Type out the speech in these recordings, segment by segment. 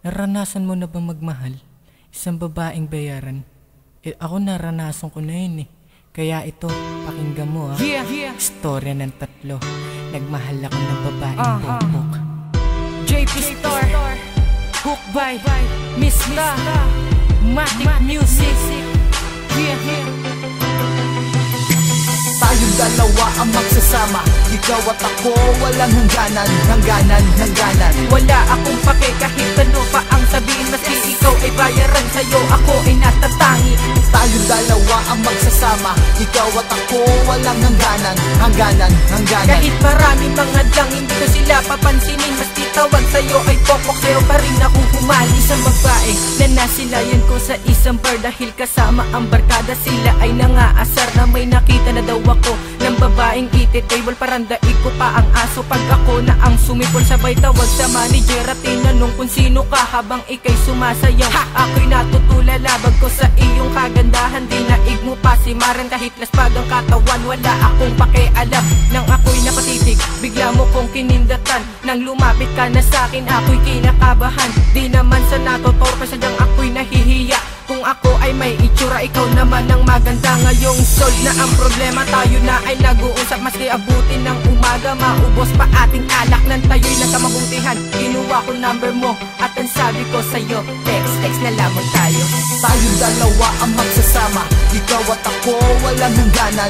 Naranasan mo na bang magmahal? Isang babaeng bayaran? Ako naranasan ko na yun eh. Kaya ito, pakinggan mo ha. Istorya ng tatlo. Nagmahal ako ng babaeng pokpok. JP Store, Hook by Mista, Matic Music. Tayong dalawa ang magsasama, ikaw at ako, walang hangganan. Wala akong pake kahit ano pa ang sabihin, maski ikaw ay bayaran, sa'yo ako ay natatangi. Tayong dalawa ang magsasama, ikaw at ako, walang hangganan. Kahit marami mga dang, hindi ko sila papansinin, maski tawag sa'yo ay pokpok, sa'yo pa rin ako humali. Sa babae na nasilayan ko sa isang bar, dahil kasama ang barkada, sila ay nangaasar na may nakita na daw ako ng babaeng iti-table, parandaig ko pa ang aso. Pag ako na ang sumipol, sabay tawag sa manager at tinanong kung sino ka habang ikay sumasayaw. Ako'y natutulala, bag ko sa iyong kagandahan, dinaig mo pa si Maran kahit laspag ang katawan. Wala akong pakialam, nang ako'y napatitig, bigla mo kong kinindatan. Nang lumapit ka na sa'kin, ako'y kinakabahan. Di naman sa natotorpe, sadyang ako'y nahihiya. Kung ako ay may itsura, ikaw naman ang maganda. Ngayong solve na ang problema, tayo na ay nag-uusap. Maski abutin ng umaga, maubos pa ating alak ng tayo'y nagkamabutihan. Kinuha ko number mo at ang sabi ko sa'yo, text na lamang tayo. Tayong dalawa ang magsasama, ikaw at ako, walang hangganan.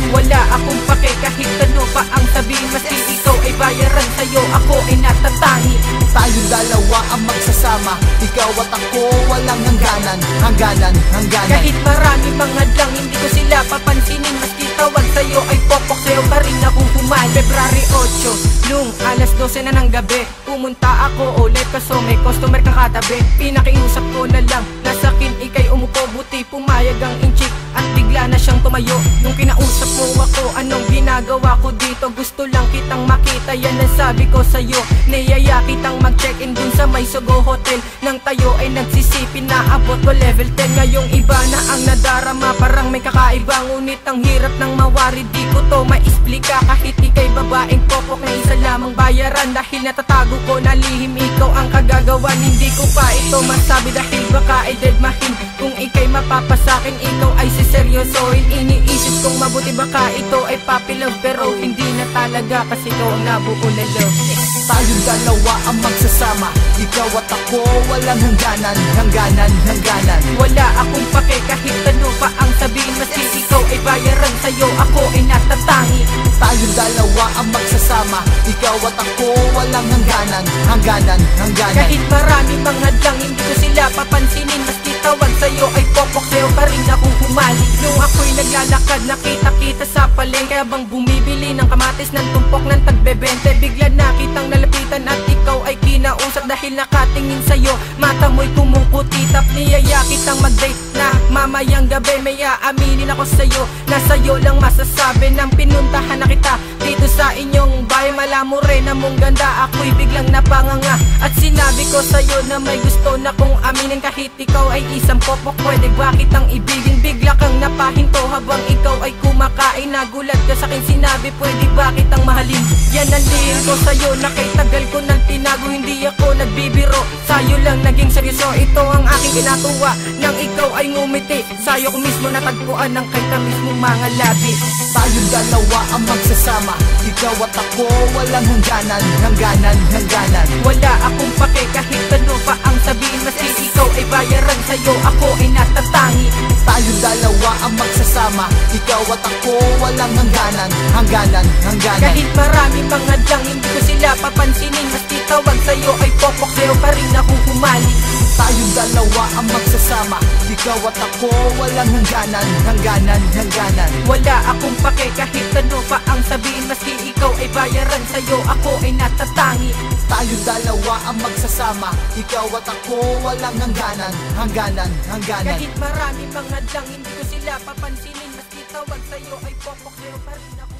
Wala akong pake kahit ano pa ang sabihin, maski ikaw ay bayaran, sa'yo ako ay natatangi. Tayong dalawa ang magsasama, ikaw at ako, walang hangganan. Kahit marami mga dang, hindi ko sila papansinin, maski tawag sa'yo ay pokpok, sa'yo pa rin akong humali. February 8, nung alas 12 na ng gabi, pumunta ako ulit kaso may customer kakatabi. Pinakiusap ko na lang, nasa akin ikay umupo, buti pumayag ang inchik at bigla na siyang tumayo. Nung kinausap mo ako, anong ginagawa ko dito? Gusto lang kitang makita, yan ang sabi ko sa'yo. Niyaya kitang mag-check-in dun sa may Sogo Hotel. Nang tayo ay nagsisipin, naabot ko level 10. Ngayong iba na ang nadarama, parang may kakaiba. Ngunit ang hirap ng mawari, di ko to maisplika. Kahit ikay babaeng popok na isa lamang bayaran, dahil natatago ko na lihim, ikaw ang kagagawan. Hindi ko pa ito masabi dahil baka ay deadmahin. Kung ikay mapapasakin, ikaw ay siseryosohin. Iniisip kong mabuti, baka ito ay puppy love, pero hindi na talaga kasi ikaw ang nabuo na love. Tayong dalawa ang magsasama, ikaw at ako, walang hangganan. Wala akong pake kahit ano pa ang sabihin, maski ikaw ay bayaran, sa'yo ako ay natatangi. Tayong dalawa ang magsasama, ikaw at ako, walang hangganan. Kahit marami mga dang, hindi ko sila papansinin, maski tawag sa'yo ay pokpok, sa'yo pa rin akong humali. Nung ako'y naglalakad, nakita-kita sa palengke, habang bumibili ng kamatis ng tumpok ng tagbe-20, bigla na kitang nalapitan at ikaw ay kinausap. Dahil nakatingin sa'yo, mata mo'y kumuputi, tap niyaya kitang mag-date na mamayang gabi. May aaminin ako sa'yo, na sa'yo lang masasabi nang pinuntahan na kita dito sa inyong bahay. Malamo rin na mong ganda, ako'y biglang napanganga at sinabi ko sa'yo na may gusto na kong aminin. Kahit ikaw ay isang popok, pwede ba kitang ibigin? Bigla kang napahinto habang ikaw ay kumakain. Nagulat ka sa'kin, sinabi pwede ba kitang mahalin? Yan ang lihim ko sa'yo na kay tagal ko nang tinago. Hindi ako nagbibiro, sa'yo lang naging seryoso. Ito ang aking kinatuwa nang ikaw ay ngumiti. Sa'yo ko mismo natagpuan ng kay ka mismong mga labi. Tayong dalawa ang magsasama, ikaw at ako, walang hangganan. Wala akong pake kahit ano pa ang sabihin, maski ikaw ay bayaran, sa'yo ako ay natatangi. Tayong dalawa ang magsasama, ikaw at ako, walang hangganan. Kahit marami mga dang, hindi ko sila papansinin, maski tawag sa'yo ay pokpok, sa'yo pa rin akong humali. Tayong dalawa ang magsasama, ikaw at ako, walang hangganan. Wala akong pake kahit ano pa ang sabihin, maski ikaw ay bayaran, sa'yo ako ay natatangi. Tayong dalawa ang magsasama, ikaw at ako, walang hangganan. Kahit marami mga dang, hindi ko sila papansinin, maski tawag sa'yo ay pokpok, sa'yo pa rin ako